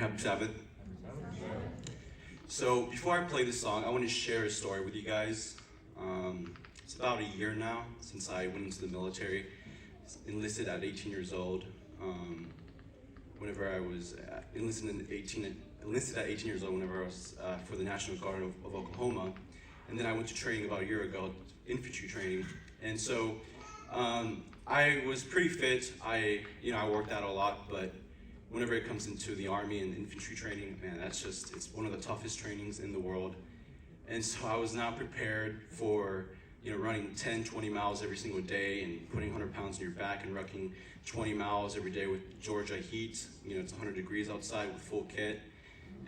Happy Sabbath. So before I play this song, I want to share a story with you guys. It's about a year now since I went into the military, enlisted at 18 years old. Whenever I was enlisted at 18 years old, whenever I was for the National Guard of Oklahoma, and then I went to training about a year ago, infantry training, and so I was pretty fit. I worked out a lot, but whenever it comes into the Army and infantry training, man, it's one of the toughest trainings in the world. And so I was not prepared for, running 10, 20 miles every single day and putting 100 pounds on your back and rucking 20 miles every day with Georgia heat. It's 100 degrees outside with full kit.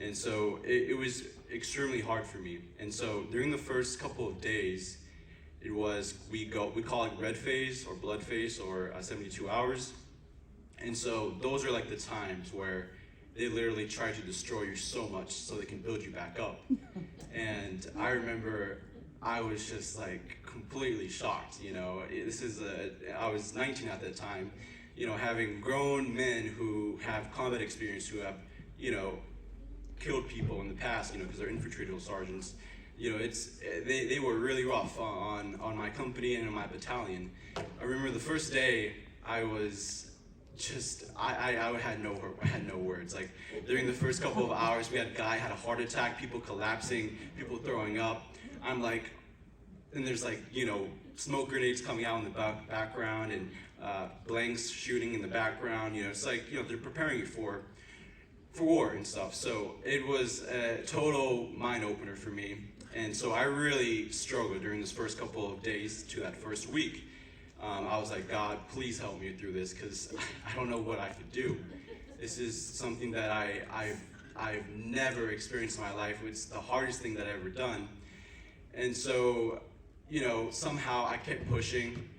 And so it was extremely hard for me. And so during the first couple of days, we call it red phase or blood phase or 72 hours. And so those are like the times where they literally try to destroy you so much so they can build you back up. And I remember I was just like completely shocked. I was 19 at that time, having grown men who have combat experience, who have, killed people in the past, because they're infantry drill sergeants. They were really rough on my company and in my battalion. I remember the first day I was I had no words. Like during the first couple of hours, we had a guy had a heart attack, people collapsing, people throwing up. I'm like, and there's like, smoke grenades coming out in the background and blanks shooting in the background. It's like, they're preparing you for war and stuff. So it was a total mind opener for me. And so I really struggled during this first couple of days to that first week. I was like, God, please help me through this, because I don't know what I could do. This is something that I've never experienced in my life. It's the hardest thing that I've ever done. And so, somehow I kept pushing.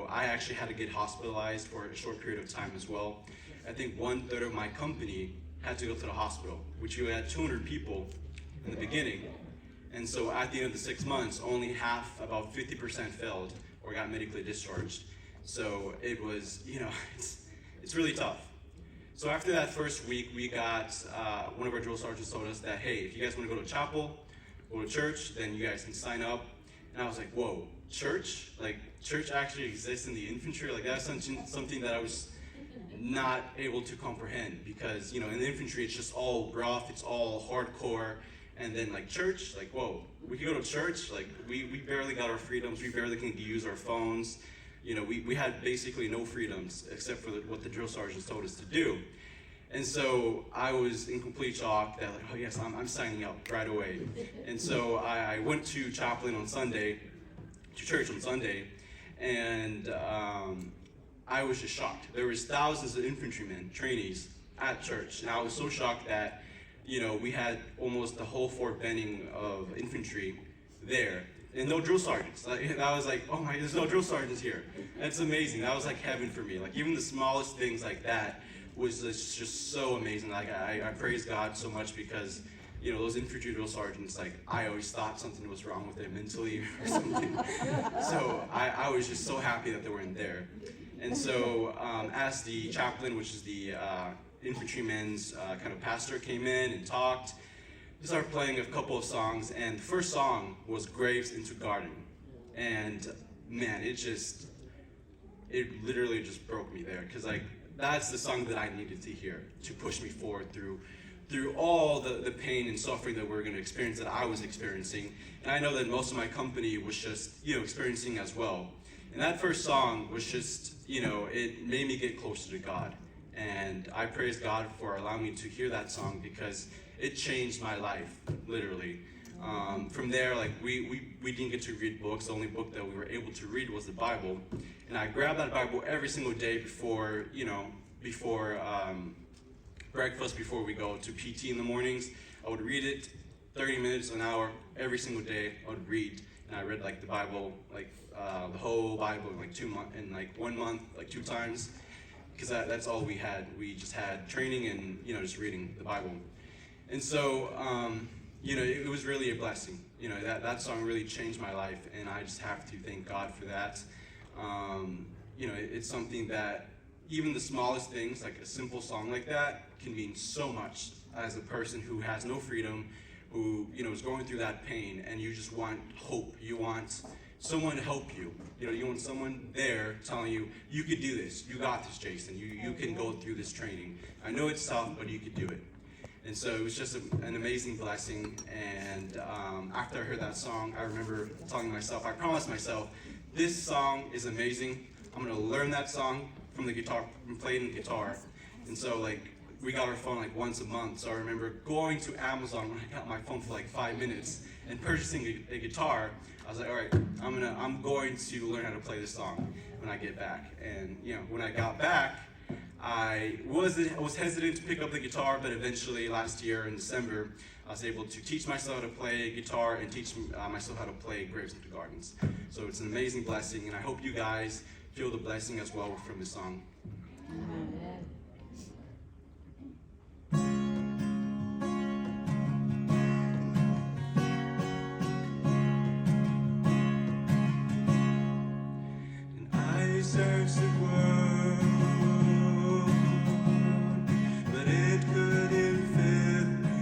I actually had to get hospitalized for a short period of time as well. I think 1/3 of my company had to go to the hospital, which we had 200 people in the beginning. And so at the end of the 6 months, only half, about 50% failed or got medically discharged. So it was, it's really tough. So after that first week, we got, one of our drill sergeants told us that, hey, if you guys want to go to chapel, go to church, then you guys can sign up. And I was like, whoa, church? Like, church actually exists in the infantry? Like, that's something that I was not able to comprehend, because, in the infantry, it's just all rough, it's all hardcore. And then like church, like, whoa, we could go to church, like we barely got our freedoms, we barely can use our phones. We had basically no freedoms except for what the drill sergeants told us to do. And so I was in complete shock that like, oh yes, I'm signing up right away. And so I went to church on Sunday, and I was just shocked. There was thousands of infantrymen, trainees at church, and I was so shocked that we had almost the whole Fort Benning of infantry there, and no drill sergeants. I was like, oh my, there's no drill sergeants here. That's amazing. That was like heaven for me. Like even the smallest things like that was just so amazing. Like I praise God so much, because those infantry drill sergeants, like I always thought something was wrong with them mentally or something. So I was just so happy that they weren't there. And so as the chaplain, which is the infantryman's kind of pastor, came in and talked, we started playing a couple of songs, and the first song was Graves into Garden. And man, it literally just broke me there, because like that's the song that I needed to hear to push me forward through all the pain and suffering that we're going to experience, that I was experiencing. And I know that most of my company was just experiencing as well. And that first song was just it made me get closer to God. And I praise God for allowing me to hear that song, because it changed my life, literally. From there, like we didn't get to read books. The only book that we were able to read was the Bible. And I grabbed that Bible every single day before breakfast, before we go to PT in the mornings. I would read it 30 minutes, an hour, every single day. I would read, and I read like the Bible, like the whole Bible in like 2 months, in like 1 month, like 2 times. Because that's all we had. We just had training and just reading the Bible. And so it was really a blessing. That song really changed my life, and I just have to thank God for that. It's something that even the smallest things, like a simple song like that, can mean so much as a person who has no freedom, who is going through that pain, and you just want hope. You want someone to help you. You want someone there telling you, you could do this. You got this, Jason. You can go through this training. I know it's tough, but you could do it. And so it was just an amazing blessing. And after I heard that song, I remember telling myself, I promised myself, this song is amazing. I'm gonna learn that song from the guitar, from playing the guitar. And so we got our phone once a month. So I remember going to Amazon when I got my phone for 5 minutes and purchasing a guitar. I was like, all right, I'm going to learn how to play this song when I get back. And when I got back, I was hesitant to pick up the guitar, but eventually last year in December, I was able to teach myself how to play guitar and teach myself how to play Graves into Gardens. So it's an amazing blessing, and I hope you guys feel the blessing as well from this song. Amen. Search the world, but it couldn't fill me.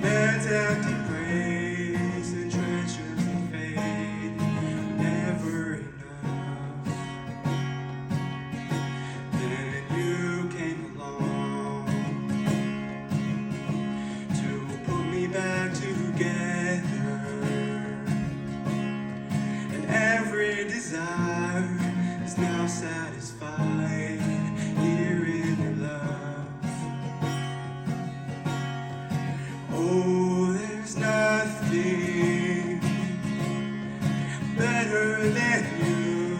Man's empty praise and treasures that fade, never enough. Then you came along to put me back together. Every desire is now satisfied here in your love. Oh, there's nothing better than you.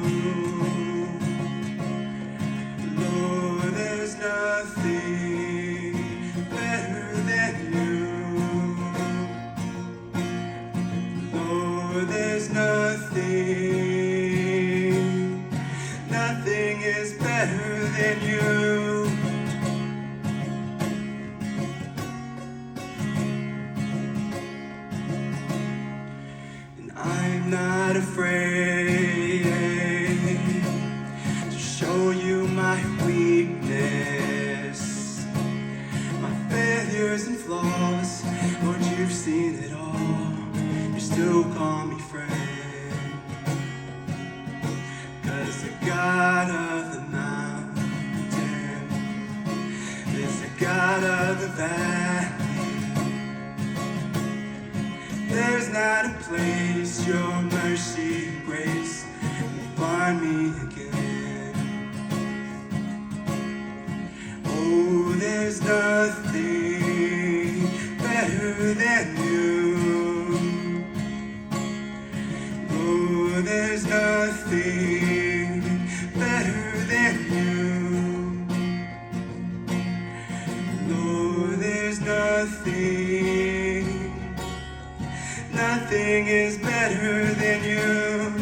Lord, there's nothing better than you. Lord, there's nothing is better than you. And I'm not afraid to show you my weakness, my failures and flaws. Lord, you've seen it all. You still call me friend. The God of the mountain is the God of the valley. There's not a place your mercy and grace will find me again. Oh, there's nothing better than you. Oh, there's nothing better than you. Lord, there's nothing is better than you.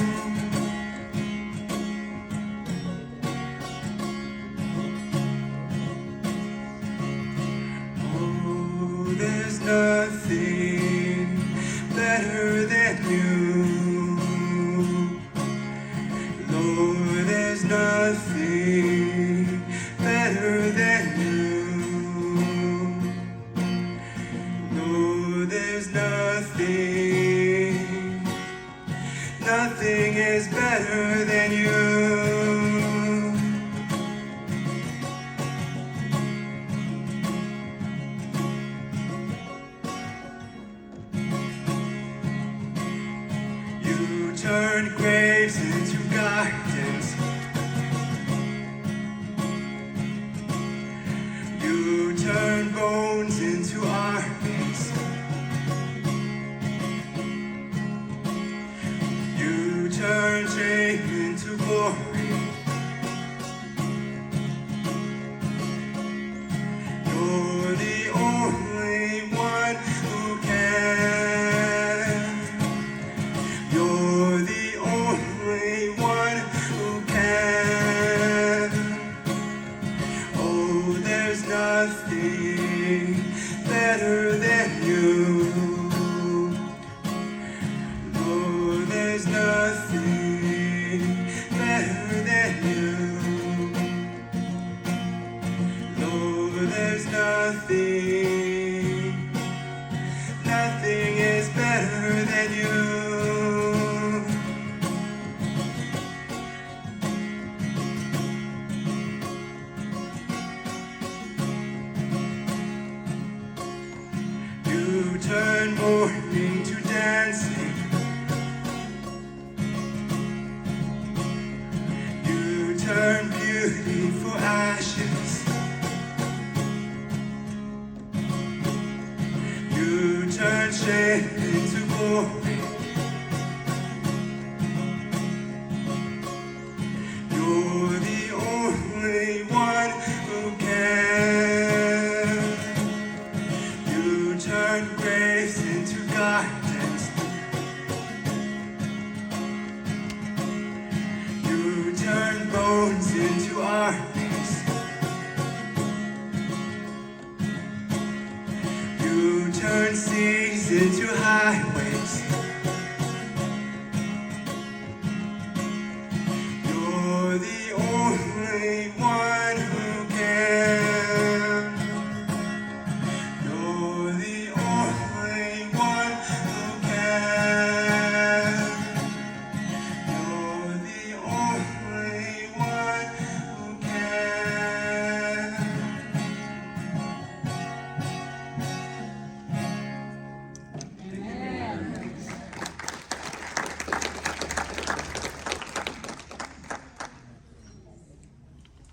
Oh, there's nothing better than you. Lord, there's nothing better than you. Lord, there's nothing is better than you. You turn graves into gardens. You turn bones into armies. You turn shame into glory. You're the only one who can. You're the only one who can. Oh, there's nothing better than you. Lord, there's nothing better than you. Lord, nothing is better than you. You turn mourning to dancing. You turn beauty for ashes. You turn shame into glory. You're the only one who can. You turn graves into gardens. You turn bones into armies. You turn seas into highways.